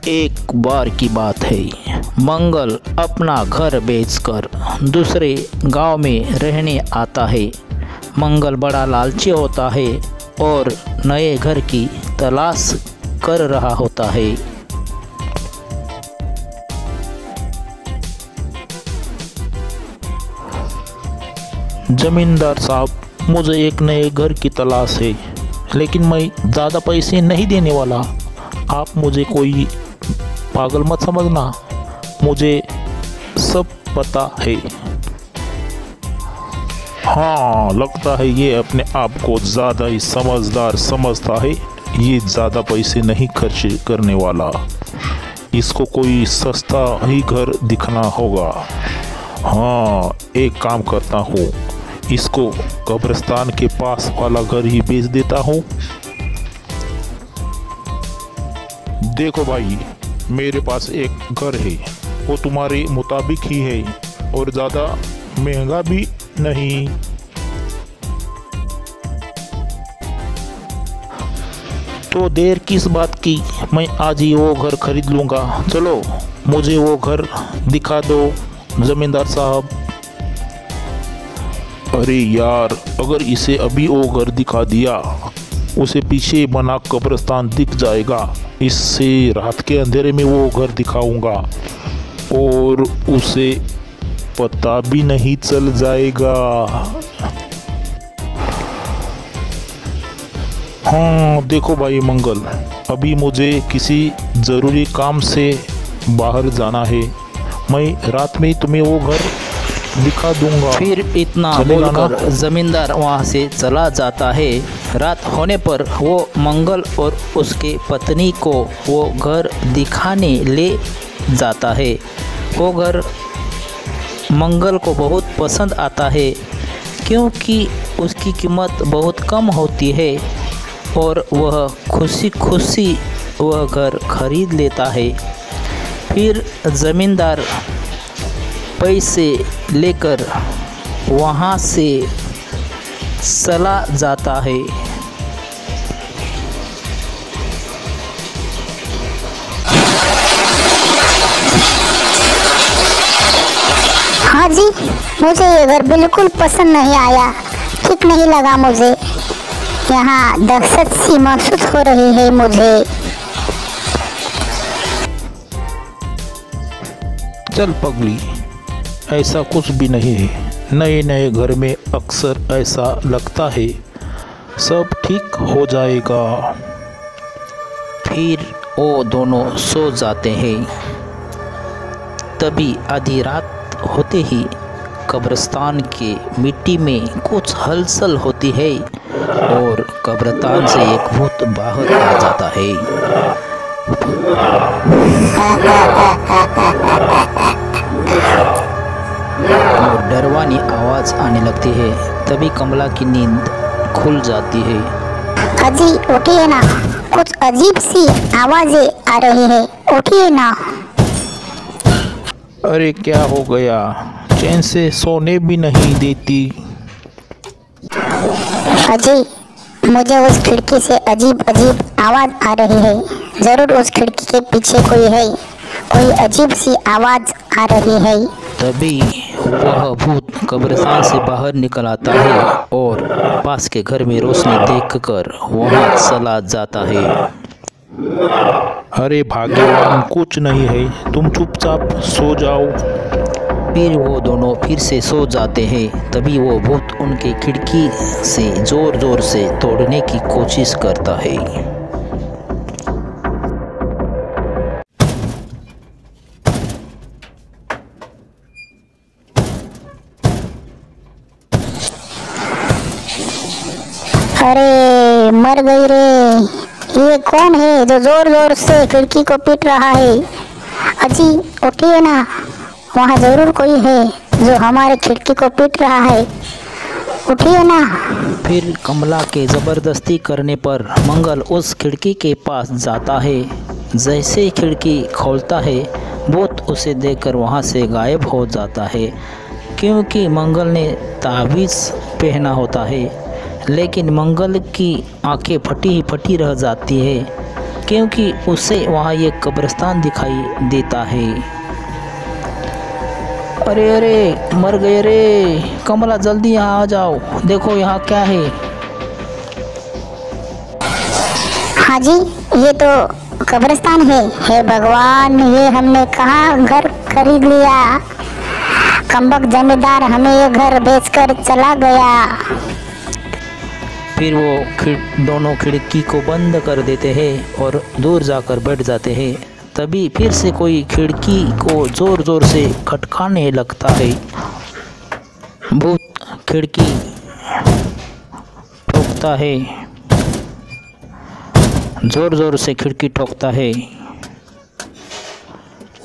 एक बार की बात है, मंगल अपना घर बेचकर दूसरे गांव में रहने आता है। मंगल बड़ा लालची होता है और नए घर की तलाश कर रहा होता है। जमींदार साहब, मुझे एक नए घर की तलाश है, लेकिन मैं ज़्यादा पैसे नहीं देने वाला। आप मुझे कोई पागल मत समझना, मुझे सब पता है। हाँ, लगता है ये अपने आप को ज़्यादा ही समझदार समझता है। ये ज़्यादा पैसे नहीं खर्च करने वाला। इसको कोई सस्ता ही घर दिखना होगा। हाँ, एक काम करता हूँ, इसको कब्रिस्तान के पास वाला घर ही बेच देता हूँ। देखो भाई, मेरे पास एक घर है, वो तुम्हारे मुताबिक ही है और ज़्यादा महंगा भी नहीं। तो देर किस बात की, मैं आज ही वो घर खरीद लूँगा। चलो मुझे वो घर दिखा दो जमींदार साहब। अरे यार, अगर इसे अभी वो घर दिखा दिया, उसे पीछे बना कब्रिस्तान दिख जाएगा। इससे रात के अंधेरे में वो घर दिखाऊंगा और उसे पता भी नहीं चल जाएगा। हाँ देखो भाई मंगल, अभी मुझे किसी ज़रूरी काम से बाहर जाना है। मैं रात में तुम्हें वो घर दिखा दूंगा। फिर इतना बोलकर जमींदार वहां से चला जाता है। रात होने पर वो मंगल और उसके पत्नी को वो घर दिखाने ले जाता है। वो घर मंगल को बहुत पसंद आता है, क्योंकि उसकी कीमत बहुत कम होती है और वह खुशी खुशी वह घर खरीद लेता है। फिर ज़मींदार पैसे लेकर वहाँ से चला जाता है। हाँ जी, मुझे ये घर बिल्कुल पसंद नहीं आया, ठीक नहीं लगा मुझे। यहाँ दहशत सी महसूस हो रही है मुझे। चल पगली, ऐसा कुछ भी नहीं है। नए नए घर में अक्सर ऐसा लगता है, सब ठीक हो जाएगा। फिर वो दोनों सो जाते हैं। तभी आधी रात होते ही कब्रिस्तान के मिट्टी में कुछ हलचल होती है और कब्रिस्तान से एक भूत बाहर आ जाता है। और डरवानी आवाज़ आने लगती है। तभी कमला की नींद खुल जाती है। अजी उठिए ना, कुछ अजीब सी आवाज़ें आ रही है, उठिए ना। अरे क्या हो गया, चैन से सोने भी नहीं देती। अजी, मुझे उस खिड़की से अजीब अजीब आवाज़ आ रही है। ज़रूर उस खिड़की के पीछे कोई है, कोई अजीब सी आवाज़ आ रही है। तभी वह भूत कब्रिस्तान से बाहर निकल आता है और पास के घर में रोशनी देखकर वहां चला जाता है। अरे भाग्यवान, कुछ नहीं है, तुम चुपचाप सो जाओ। फिर वो दोनों फिर से सो जाते हैं। तभी वो भूत उनके खिड़की से जोर जोर से तोड़ने की कोशिश करता है। अरे मर गई रे, ये कौन है जो जोर जोर से खिड़की को पीट रहा है? अजी उठिए ना, वहाँ जरूर कोई है जो हमारे खिड़की को पीट रहा है, उठिए ना। फिर कमला के ज़बरदस्ती करने पर मंगल उस खिड़की के पास जाता है। जैसे ही खिड़की खोलता है, भूत उसे देखकर वहाँ से गायब हो जाता है, क्योंकि मंगल ने ताबीज़ पहना होता है। लेकिन मंगल की आंखें फटी ही फटी रह जाती है, क्योंकि उसे वहाँ ये कब्रिस्तान दिखाई देता है। अरे अरे मर गए रे, कमला जल्दी यहाँ आ जाओ, देखो यहाँ क्या है। हाँ जी, ये तो कब्रिस्तान है। हे भगवान, ये हमने कहाँ घर खरीद लिया। कमबख्त जमींदार हमें ये घर बेचकर चला गया। फिर वो दोनों खिड़की को बंद कर देते हैं और दूर जाकर बैठ जाते हैं। तभी फिर से कोई खिड़की को ज़ोर ज़ोर से खटकाने लगता है। भूत खिड़की ठोकता है, ज़ोर ज़ोर से खिड़की ठोकता है।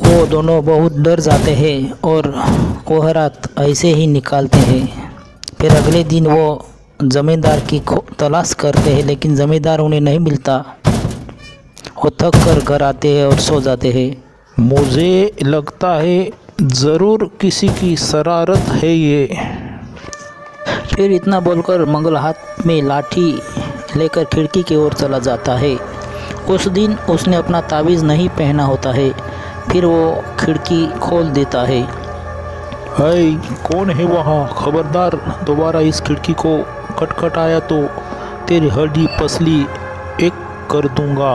वो दोनों बहुत डर जाते हैं और वह रात ऐसे ही निकालते हैं। फिर अगले दिन वो ज़मींदार की तलाश करते हैं, लेकिन ज़मींदार उन्हें नहीं मिलता। वो थक कर घर आते हैं और सो जाते हैं। मुझे लगता है ज़रूर किसी की शरारत है ये। फिर इतना बोलकर मंगल हाथ में लाठी लेकर खिड़की की ओर चला जाता है। उस दिन उसने अपना तावीज़ नहीं पहना होता है। फिर वो खिड़की खोल देता है। हाय, कौन है वहाँ? खबरदार दोबारा इस खिड़की को खटखटाया तो तेरी हड्डी पसली एक कर दूंगा।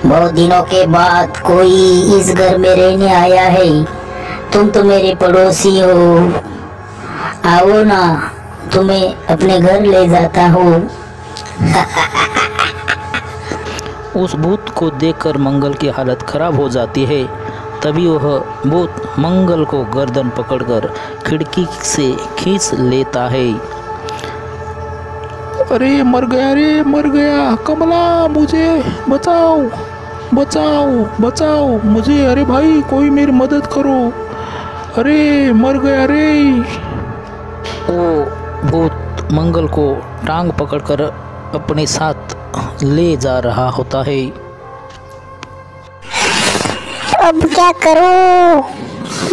बहुत दिनों के बाद कोई इस घर में रहने आया है। तुम तो मेरे पड़ोसी हो, आओ ना, तुम्हें अपने घर ले जाता हूँ। उस भूत को देखकर मंगल की हालत खराब हो जाती है। तभी वह भूत मंगल को गर्दन पकड़कर खिड़की से खींच लेता है। अरे मर गया रे, मर गया। कमला, मुझे बचाओ, बचाओ, बचाओ मुझे। अरे भाई, कोई मेरी मदद करो। अरे मर गया रे। वो भूत मंगल को टांग पकड़कर अपने साथ ले जा रहा होता है। अब क्या करूं?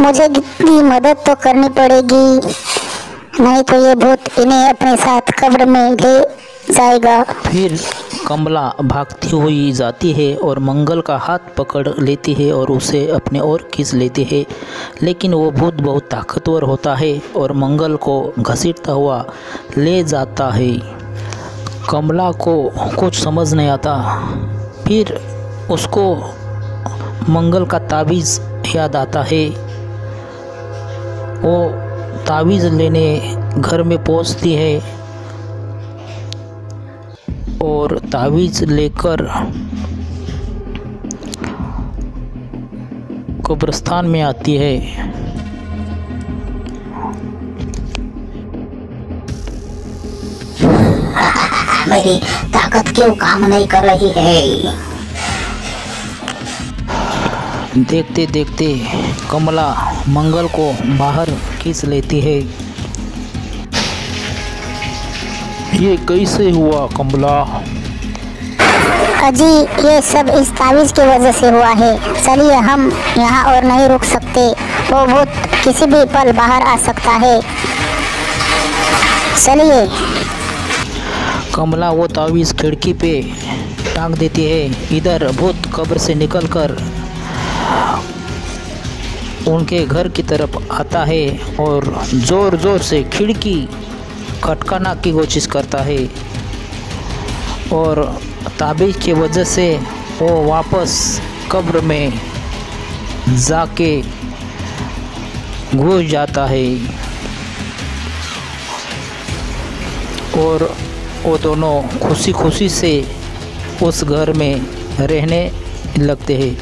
मुझे कितनी मदद तो करनी पड़ेगी, नहीं तो ये भूत इन्हें अपने साथ कब्र में ले जाएगा। फिर कमला भागती हुई जाती है और मंगल का हाथ पकड़ लेती है और उसे अपने ओर खींच लेती है। लेकिन वो भूत बहुत ताकतवर होता है और मंगल को घसीटता हुआ ले जाता है। कमला को कुछ समझ नहीं आता। फिर उसको मंगल का तावीज़ याद आता है। वो तावीज़ लेने घर में पहुंचती है और तावीज़ लेकर कब्रिस्तान में आती है। मेरी ताकत क्यों काम नहीं कर रही है? देखते देखते कमला मंगल को बाहर खींच लेती है। ये कैसे हुआ कमला? अजी, ये सब इस तावीज़ की वजह से हुआ है। चलिए, हम यहाँ और नहीं रुक सकते। वो भूत किसी भी पल बाहर आ सकता है। चलिए। कमला वो तावीज़ खिड़की पे टांग देती है। इधर भूत कब्र से निकलकर उनके घर की तरफ आता है और ज़ोर ज़ोर से खिड़की खटकाना की कोशिश करता है और ताबीज़ की वजह से वो वापस कब्र में जाके घुस जाता है और वो दोनों खुशी खुशी से उस घर में रहने लगते हैं।